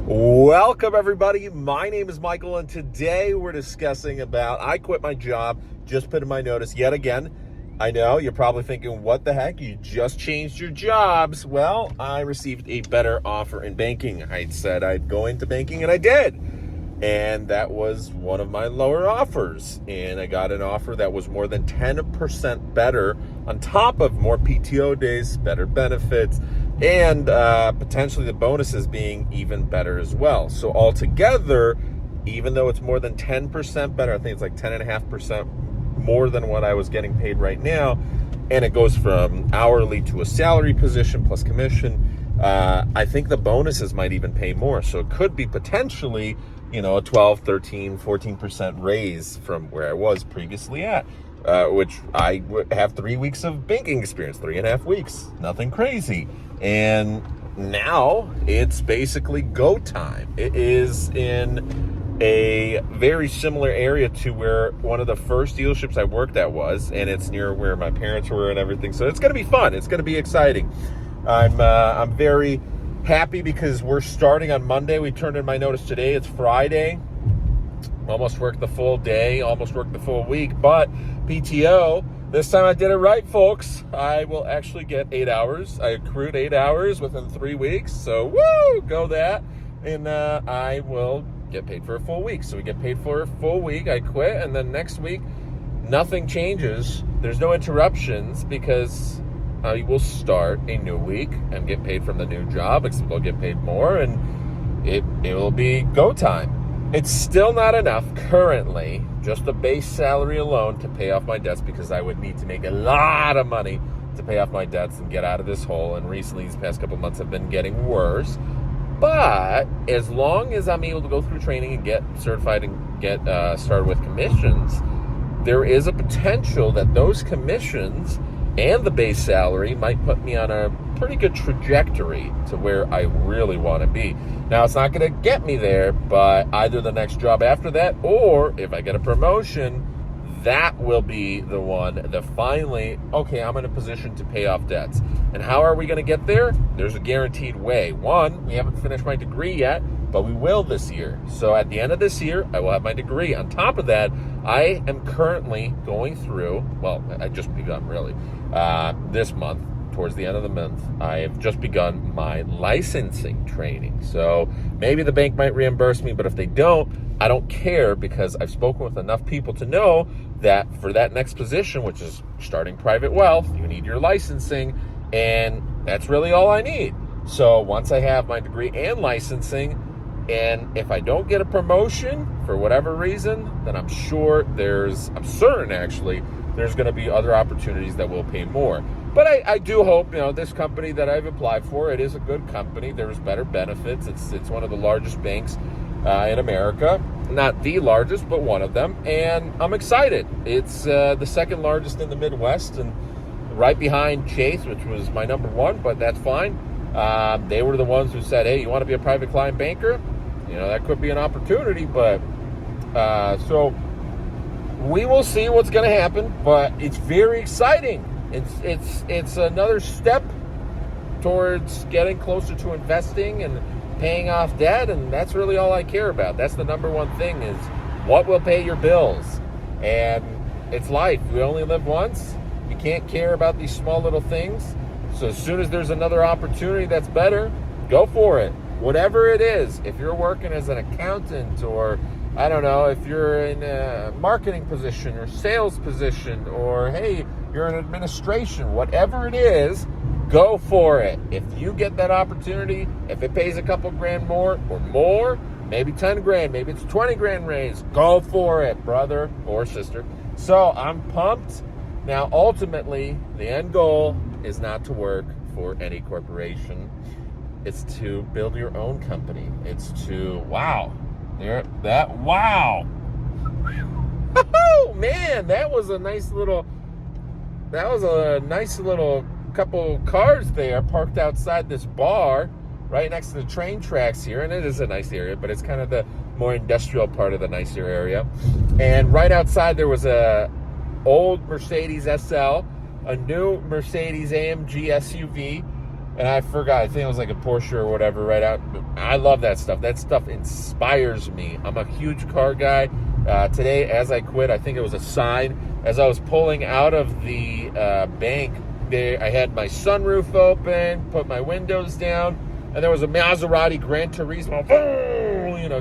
Welcome, everybody. My name is Michael, and today we're discussing about I quit my job, just put in my notice yet again. I know you're probably thinking, what the heck? You just changed your jobs. Well, I received a better offer in banking. I said I'd go into banking, and I did. And that was one of my lower offers. And I got an offer that was more than 10% better, on top of more PTO days, better benefits, and potentially the bonuses being even better as well. So altogether, even though it's more than 10% better, I think it's like 10.5% more than what I was getting paid right now, and it goes from hourly to a salary position plus commission. I think the bonuses might even pay more. So it could be potentially, a 12, 13, 14% raise from where I was previously at, which I have 3 weeks of banking experience, 3.5 weeks, nothing crazy. And now it's basically go time. It is in a very similar area to where one of the first dealerships I worked at was, and it's near where my parents were and everything. So it's going to be fun. It's going to be exciting. I'm very happy because we're starting on Monday. We turned in my notice today. It's Friday. Almost worked the full day, almost worked the full week, but PTO, this time I did it right, folks. I will actually get 8 hours. I accrued 8 hours within 3 weeks, so woo, go that. And I will get paid for a full week. So we get paid for a full week. I quit, and then next week, nothing changes. There's no interruptions because I will start a new week and get paid from the new job, except I'll get paid more, and it will be go time. It's still not enough currently, just the base salary alone, to pay off my debts, because I would need to make a lot of money to pay off my debts and get out of this hole. And recently, these past couple months have been getting worse. But as long as I'm able to go through training and get certified and get started with commissions, there is a potential that those commissions and the base salary might put me on a pretty good trajectory to where I really want to be. Now, it's not going to get me there, but either the next job after that, or if I get a promotion, that will be the one that finally, okay, I'm in a position to pay off debts. And how are we going to get there? There's a guaranteed way. One, we haven't finished my degree yet, but we will this year. So at the end of this year, I will have my degree. On top of that, I am currently going through, well, I just begun really, this month, towards the end of the month, I have just begun my licensing training. So maybe the bank might reimburse me, but if they don't, I don't care, because I've spoken with enough people to know that for that next position, which is starting private wealth, you need your licensing, and that's really all I need. So once I have my degree and licensing, and if I don't get a promotion for whatever reason, then I'm certain actually, there's going to be other opportunities that will pay more. But I do hope, this company that I've applied for, it is a good company. There's better benefits. It's one of the largest banks in America. Not the largest, but one of them. And I'm excited. It's the second largest in the Midwest, and right behind Chase, which was my number one, but that's fine. They were the ones who said, hey, you want to be a private client banker? That could be an opportunity, but so we will see what's going to happen, but it's very exciting. It's another step towards getting closer to investing and paying off debt, and that's really all I care about. That's the number one thing, is what will pay your bills. And it's life. We only live once. You can't care about these small little things. So as soon as there's another opportunity that's better, go for it. Whatever it is, if you're working as an accountant, or I don't know, if you're in a marketing position or sales position, or hey, you're in administration, whatever it is, go for it. If you get that opportunity, if it pays a couple grand more or more, maybe 10 grand, maybe it's 20 grand raise, go for it, brother or sister. So I'm pumped. Now, ultimately, the end goal is not to work for any corporation. It's to build your own company. It's to, wow. Oh, man, that was a nice little couple cars there parked outside this bar right next to the train tracks here. And it is a nice area, but it's kind of the more industrial part of the nicer area. And right outside there was a old Mercedes SL, a new Mercedes AMG SUV, And I forgot, I think it was like a Porsche or whatever right out. I love that stuff. That stuff inspires me. I'm a huge car guy. Today, as I quit, I think it was a sign. As I was pulling out of the bank, I had my sunroof open, put my windows down, and there was a Maserati Gran Turismo,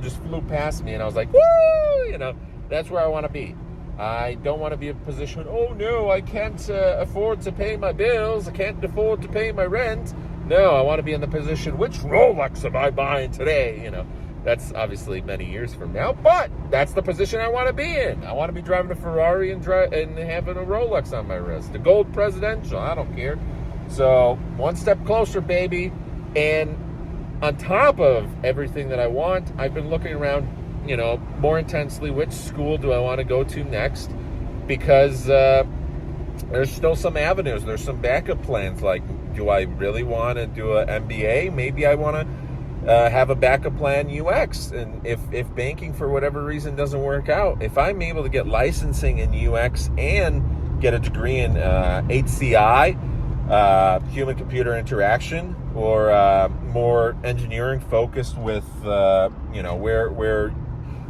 just flew past me. And I was like, woo, that's where I want to be. I don't want to be in a position, oh no, I can't afford to pay my bills. I can't afford to pay my rent. No, I want to be in the position, which Rolex am I buying today? That's obviously many years from now, but that's the position I want to be in. I want to be driving a Ferrari and having a Rolex on my wrist. The gold presidential, I don't care. So one step closer, baby. And on top of everything that I want, I've been looking around, more intensely, which school do I want to go to next? Because there's still some avenues. There's some backup plans. Like, do I really want to do an MBA? Maybe I want to have a backup plan UX. And if banking for whatever reason doesn't work out, if I'm able to get licensing in UX and get a degree in HCI, human computer interaction, or more engineering focused with where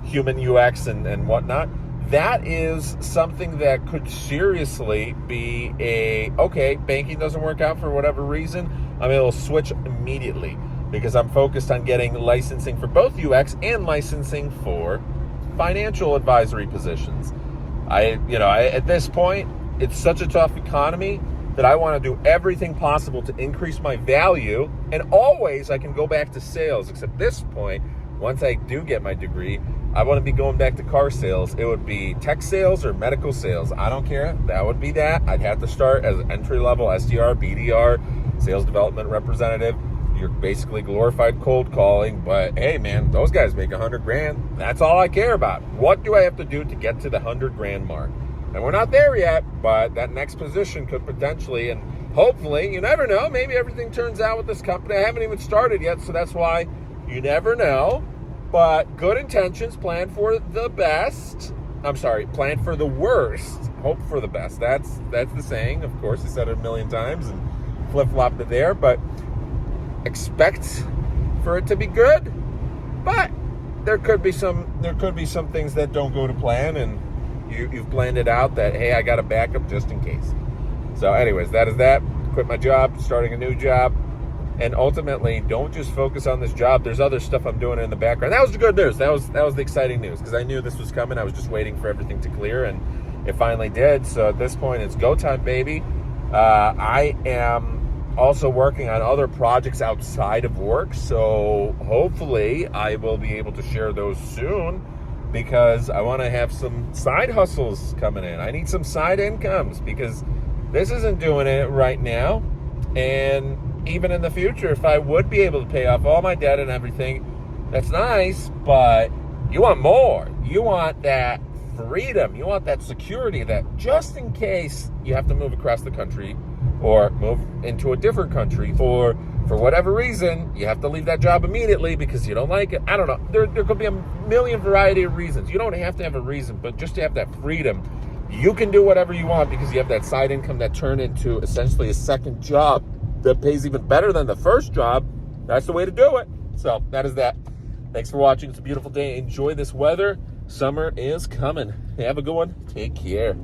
human UX and whatnot, that is something that could seriously be okay, banking doesn't work out for whatever reason, I'm able to switch immediately because I'm focused on getting licensing for both UX and licensing for financial advisory positions. At this point, it's such a tough economy that I want to do everything possible to increase my value, and always I can go back to sales, except this point, once I do get my degree, I want to be going back to car sales. It would be tech sales or medical sales. I don't care. That would be that. I'd have to start as an entry-level SDR, BDR, sales development representative. You're basically glorified cold calling, but hey man, those guys make $100,000. That's all I care about. What do I have to do to get to the $100,000 mark? And we're not there yet, but that next position could potentially, and hopefully, you never know, maybe everything turns out with this company. I haven't even started yet, so that's why you never know. But good intentions, plan for the best. Plan for the worst, hope for the best. That's the saying. Of course, I said it a million times and flip-flopped it there, but expect for it to be good. But there could be some things that don't go to plan, and you've planned it out that, hey, I got a backup just in case. So anyways, that is that. Quit my job, starting a new job. And ultimately, don't just focus on this job. There's other stuff I'm doing in the background. That was the good news. That was the exciting news, because I knew this was coming. I was just waiting for everything to clear, and it finally did. So at this point, it's go time, baby. I am also working on other projects outside of work. So hopefully I will be able to share those soon, because I want to have some side hustles coming in. I need some side incomes, because this isn't doing it right now. And even in the future, if I would be able to pay off all my debt and everything, that's nice, but you want more. You want that freedom. You want that security that just in case you have to move across the country or move into a different country, or for whatever reason, you have to leave that job immediately because you don't like it. I don't know. There could be a million variety of reasons. You don't have to have a reason, but just to have that freedom, you can do whatever you want because you have that side income that turned into essentially a second job that pays even better than the first job. That's the way to do it. So that is that. Thanks for watching. It's a beautiful day. Enjoy this weather. Summer is coming. Have a good one. Take care.